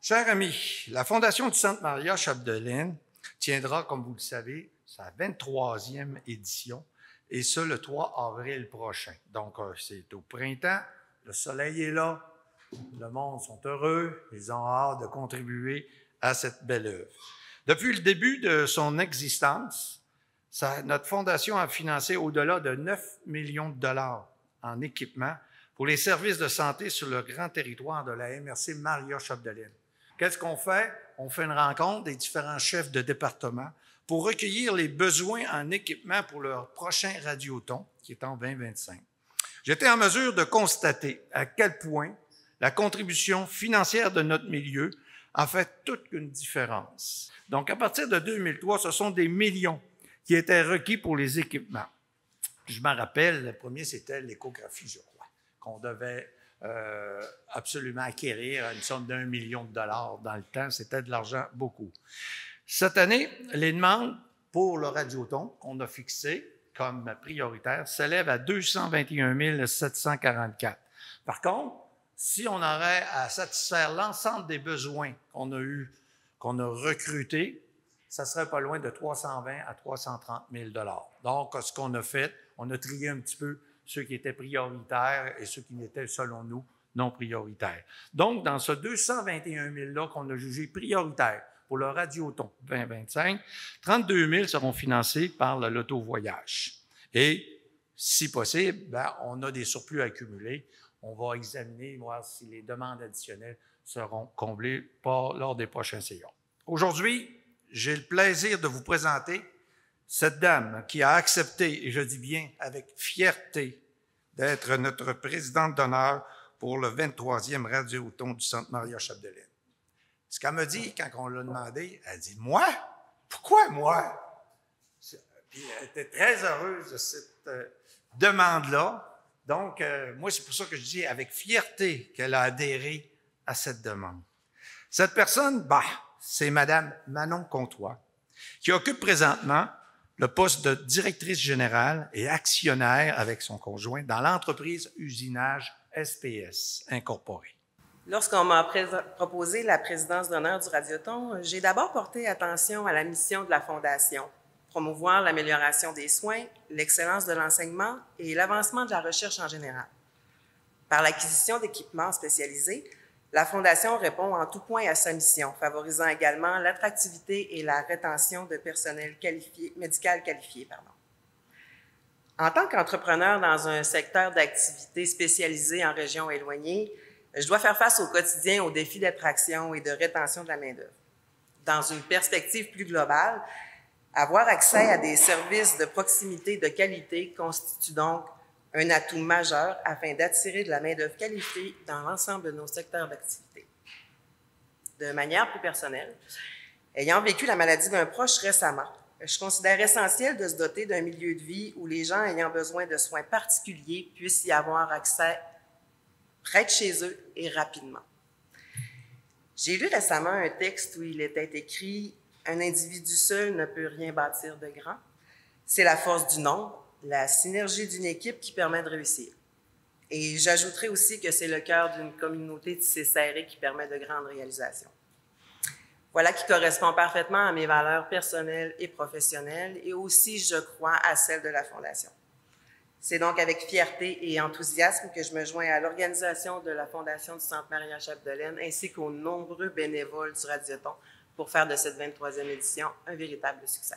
Chers amis, la Fondation du Centre Maria-Chapdelaine tiendra, comme vous le savez, sa 23e édition, et ce, le 3 avril prochain. Donc, c'est au printemps, le soleil est là, le monde sont heureux, ils ont hâte de contribuer à cette belle œuvre. Depuis le début de son existence, notre fondation a financé au-delà de 9 millions de dollars en équipement pour les services de santé sur le grand territoire de la MRC Maria-Chapdelaine. Qu'est-ce qu'on fait? On fait une rencontre des différents chefs de département pour recueillir les besoins en équipement pour leur prochain radioton, qui est en 2025. J'étais en mesure de constater à quel point la contribution financière de notre milieu a fait toute une différence. Donc, à partir de 2003, ce sont des millions qui étaient requis pour les équipements. Je m'en rappelle, le premier, c'était l'échographie, je crois, qu'on devait absolument acquérir à une somme d'1 million de dollars dans le temps. C'était de l'argent beaucoup. Cette année, les demandes pour le radioton qu'on a fixé comme prioritaire s'élèvent à 221 744. Par contre, si on aurait à satisfaire l'ensemble des besoins qu'on a recrutés, ça serait pas loin de 320 à 330 000 dollars. Donc, ce qu'on a fait, on a trié un petit peu ceux qui étaient prioritaires et ceux qui n'étaient, selon nous, non prioritaires. Donc, dans ce 221 000-là qu'on a jugé prioritaire pour le radioton 2025, 32 000 seront financés par le loto-voyage. Et, si possible, on a des surplus accumulés. On va examiner, voir si les demandes additionnelles seront comblées lors des prochains séjours. Aujourd'hui, j'ai le plaisir de vous présenter cette dame qui a accepté, et je dis bien avec fierté, d'être notre présidente d'honneur pour le 23e radioton du Centre Maria-Chapdelaine. Ce qu'elle m'a dit quand on l'a demandé, elle dit « Moi? Pourquoi moi? » Puis elle était très heureuse de cette demande-là. Donc, moi, c'est pour ça que je dis avec fierté qu'elle a adhéré à cette demande. Cette personne, c'est Mme Manon Comtois, qui occupe présentement le poste de directrice générale et actionnaire avec son conjoint dans l'entreprise Usinage SPS Incorporée. Lorsqu'on m'a proposé la présidence d'honneur du Radioton, j'ai d'abord porté attention à la mission de la Fondation, promouvoir l'amélioration des soins, l'excellence de l'enseignement et l'avancement de la recherche en général. Par l'acquisition d'équipements spécialisés, la Fondation répond en tout point à sa mission, favorisant également l'attractivité et la rétention de personnel médical qualifié. En tant qu'entrepreneur dans un secteur d'activité spécialisé en région éloignée, je dois faire face au quotidien aux défis d'attraction et de rétention de la main-d'œuvre. Dans une perspective plus globale, avoir accès à des services de proximité de qualité constitue donc un atout majeur afin d'attirer de la main-d'œuvre qualifiée dans l'ensemble de nos secteurs d'activité. De manière plus personnelle, ayant vécu la maladie d'un proche récemment, je considère essentiel de se doter d'un milieu de vie où les gens ayant besoin de soins particuliers puissent y avoir accès près de chez eux et rapidement. J'ai lu récemment un texte où il était écrit « Un individu seul ne peut rien bâtir de grand. C'est la force du nombre, la synergie d'une équipe qui permet de réussir. » Et j'ajouterai aussi que c'est le cœur d'une communauté tissée serrée qui permet de grandes réalisations. Voilà qui correspond parfaitement à mes valeurs personnelles et professionnelles et aussi, je crois, à celles de la Fondation. C'est donc avec fierté et enthousiasme que je me joins à l'organisation de la Fondation du Centre Maria-Chapdelaine ainsi qu'aux nombreux bénévoles du Radioton pour faire de cette 23e édition un véritable succès.